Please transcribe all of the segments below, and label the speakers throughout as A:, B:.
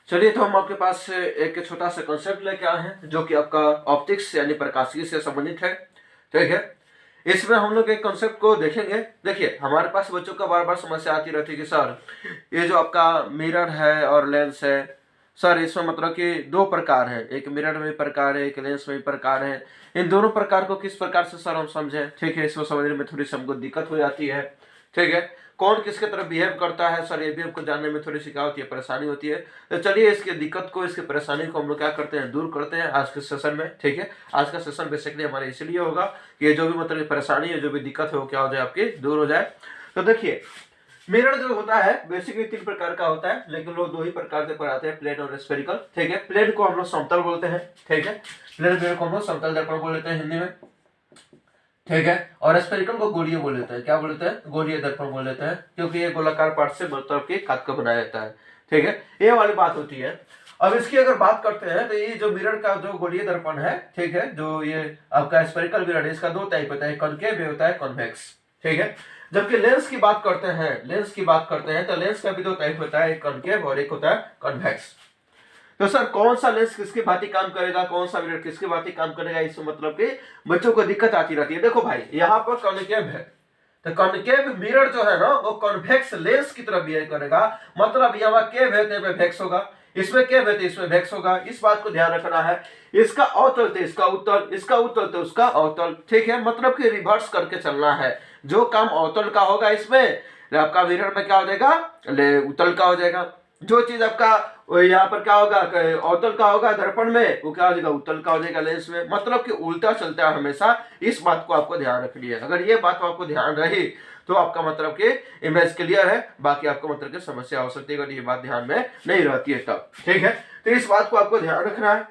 A: चलिए, तो हम आपके पास एक छोटा सा कंसेप्ट लेके आए हैं जो कि आपका ऑप्टिक्स यानी प्रकाशिकी से संबंधित है। ठीक है, इसमें हम लोग एक कंसेप्ट को देखेंगे। देखिए, हमारे पास बच्चों का बार बार समस्या आती रहती है कि सर ये जो आपका मिरर है और लेंस है, सर इसमें मतलब कि दो प्रकार है, एक मिरर में प्रकार है, एक लेंस में प्रकार है। इन दोनों प्रकार को किस प्रकार से सर हम समझें? ठीक है, इसको समझने में थोड़ी सी हमको दिक्कत हो जाती है। ठीक है, कौन किसके तरफ बिहेव करता है सर, ये भी हमको जानने में थोड़ी सी क्या होती है, परेशानी होती है। तो चलिए, इसकी दिक्कत को, इसकी परेशानी को हम लोग क्या करते हैं, दूर करते हैं आज के सेशन में। ठीक है, आज का सेशन बेसिकली हमारा इसलिए होगा कि ये जो भी मतलब परेशानी है, जो भी दिक्कत है, वो क्या हो जाए, आपकी दूर हो जाए। तो देखिए, मिरर जो होता है बेसिकली 3 प्रकार का होता है, लेकिन लोग 2 ही प्रकार से पढ़ाते हैं, प्लेन और स्फेरिकल। ठीक है, प्लेन को हम लोग समतल बोलते हैं। ठीक है, प्लेन मिरर को हम लोग समतल दर्पण बोल लेते हैं हिंदी में। ठीक है, और स्फेरिकल को गोलीय बोल लेते हैं। क्या बोल लेते हैं? गोलीय दर्पण बोल लेते हैं, क्योंकि ये गोलाकार पार्ट से मतलब के खाद का बनाया जाता है। ठीक है, ये वाली बात होती है। अब इसकी अगर बात करते हैं तो ये जो मिरर का जो गोलीय दर्पण है, ठीक है, जो ये आपका स्फेरिकल मिरर है, इसका 2 टाइप होता है, कॉनकेव होता है, कॉन्वेक्स। ठीक है, जबकि लेंस की बात करते हैं, लेंस की बात करते हैं तो लेंस का भी 2 टाइप होता है, एक कॉनकेव और एक होता है कॉन्वेक्स। तो सर कौन सा लेंस किसकी भांति काम करेगा, कौन सा मिरर किसकी भांति काम करेगा, इसमें मतलब कि बच्चों को दिक्कत आती रहती है। देखो भाई, यहाँ पर कॉनकेव है, तो कॉनकेव मिरर जो है ना, वो कॉन्वेक्स लेंस की तरफ बिहेव करेगा। मतलब यहाँ केव है तो वेक्स होगा, इसमें केव है तो इसमें वेक्स होगा। इस बात को ध्यान रखना है। इसका अवतल तो इसका उत्तल, इसका उत्तल तो उसका अवतल। ठीक है, मतलब कि रिवर्स करके चलना है। जो काम अवतल का होगा इसमें, आपका मिरर में क्या हो जाएगा, उत्तल का हो जाएगा। जो चीज आपका यहाँ पर क्या होगा, अवतल का होगा दर्पण में, वो क्या हो जाएगा, उत्तल का हो जाएगा लेंस में। मतलब कि उल्टा चलता है हमेशा। इस बात को आपको ध्यान रखनी है। अगर ये बात आपको ध्यान रही तो आपका मतलब कि इमेज क्लियर है। बाकी आपको मतलब कि समस्या हो सकती है अगर ये बात ध्यान में नहीं रहती है तब। ठीक है, तो इस बात को आपको ध्यान रखना है।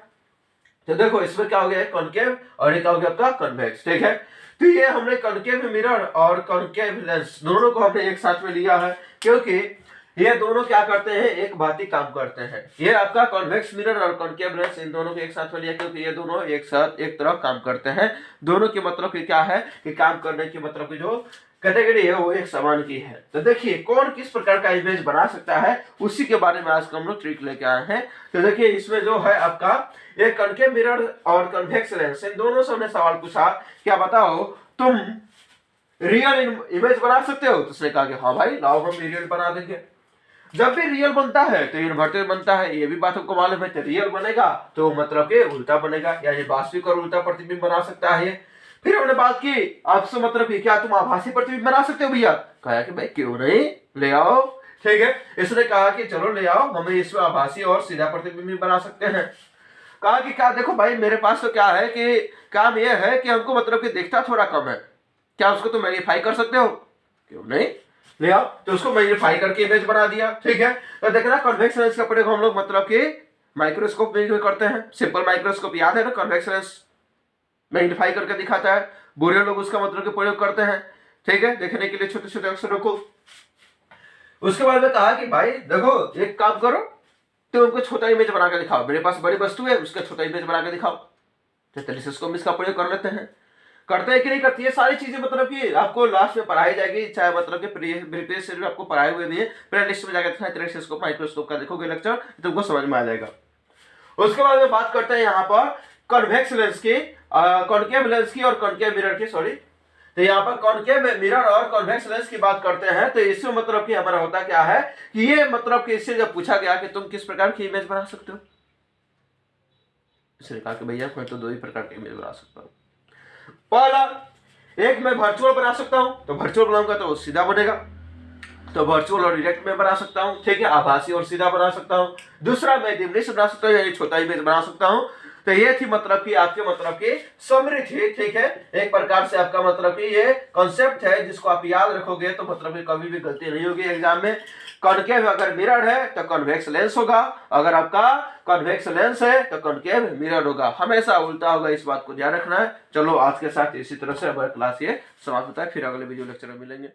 A: तो देखो, इसमें क्या हो गया, कॉनकेव और ये क्या हो गया आपका कॉन्वेक्स। ठीक है, तो ये हमने कॉनकेव मिरर और कॉनकेव लेंस दोनों को हमने एक साथ में लिया है, क्योंकि ये दोनों क्या करते हैं, एक भांति काम करते हैं। ये आपका कॉन्वेक्स मिरर और कॉनकेव लेंस, इन दोनों को एक साथ में लिया क्योंकि ये दोनों एक साथ एक तरफ काम करते हैं। दोनों की मतलब कि क्या है कि काम करने की मतलब कि जो कैटेगरी है वो एक समान की है। तो देखिए, कौन किस प्रकार का इमेज बना सकता है, उसी के बारे में आज हम लोग ट्रिक लेके आए हैं। तो देखिए, इसमें जो है आपका ये कॉनकेव मिरर और कॉन्वेक्स लेंस, इन दोनों से हमने सवाल पूछा, क्या बताओ तुम रियल इमेज बना सकते हो? तो उसने कहा कि हाँ भाई, लाओ हम रियल बना देंगे। जब भी रियल बनता है तो इन्वर्टेड बनता है, ये भी बात हमको मालूम है। तो रियल बनेगा तो मतलब के उल्टा बनेगा, यानी वास्तविक और उल्टा प्रतिबिंब बना सकता है। फिर हमने बात की आपसे, मतलब कि क्या तुम आभासी प्रतिबिंब बना सकते हो भैया? कहा कि भाई क्यों नहीं, ले आओ। ठीक है, इसने कहा कि चलो ले आओ, हम इसमें आभासी और सीधा प्रतिबिंब बना सकते हैं। कहा कि क्या, देखो भाई मेरे पास तो क्या है कि काम यह है कि हमको मतलब कि दिखता थोड़ा कम है, क्या उसको तुम मैग्नीफाई कर सकते हो? क्यों नहीं, ले आओ। तो उसको मैग्नीफाई करके इमेज बना दिया। ठीक है, तो देखना कॉन्वेक्स लेंस का प्रयोग हम लोग मतलब कि माइक्रोस्कोप में करते हैं। सिंपल माइक्रोस्कोप याद है ना, कॉन्वेक्स लेंस मैग्नीफाई करके दिखाता है। बुरे लोग उसका मतलब कि प्रयोग करते हैं। ठीक है, देखने के लिए छोटे छोटे अक्षरों को। उसके बाद में कहा कि भाई देखो, एक काम करो, तो उनको छोटा इमेज बना के दिखाओ। मेरे पास बड़ी वस्तु है, उसका छोटा इमेज बना के दिखाओ। तो टेलीस्कोप में इसका प्रयोग कर लेते हैं। करते हैं कि नहीं करती है, सारी चीजें मतलब कि आपको लास्ट में पढ़ाई जाएगी, चाहे मतलब कि प्रीवियस ईयर में आपको पढ़ाए हुए भी है। प्ले लिस्ट में जाकर टेलीस्कोप माइक्रोस्कोप का देखोगे लेक्चर, तुमको समझ में आ जाएगा। उसके बाद में बात करते हैं यहाँ पर कॉन्वेक्स लेंस की, कॉनकेव लेंस की और कॉनकेव मिरर की, सॉरी। तो यहाँ पर कॉनकेव मिरर और कॉन्वेक्स लेंस की बात करते हैं, तो इससे मतलब कि हमारा होता क्या है कि ये मतलब कि इससे जब पूछा गया कि तुम किस प्रकार की इमेज बना सकते हो, इसने कहा कि भैया मैं तो 2 ही प्रकार की इमेज बना सकता हूँ। पहला, एक मैं वर्चुअल बना सकता हूं, तो वर्चुअल बनाऊंगा तो वो सीधा बनेगा, तो वर्चुअल और डायरेक्ट में बना सकता हूं। ठीक है, आभासी और सीधा बना सकता हूं। दूसरा, मैं डिमनिश बना सकता हूं, यानी छोटा इमेज बना सकता हूं। तो ये थी मतलब कि आपके मतलब की समरी थी। ठीक है, एक प्रकार से आपका मतलब कि ये कॉन्सेप्ट है जिसको आप याद रखोगे तो मतलब कि कभी भी गलती नहीं होगी एग्जाम में। कॉनकेव अगर मिरर है तो कॉन्वेक्स लेंस होगा, अगर आपका कॉन्वेक्स लेंस है तो कॉनकेव मिरर होगा, हमेशा उल्टा होगा। इस बात को ध्यान रखना है। चलो, आज के साथ इसी तरह से हमारा क्लास ये समाप्त होता है, फिर अगले वीडियो लेक्चर में मिलेंगे।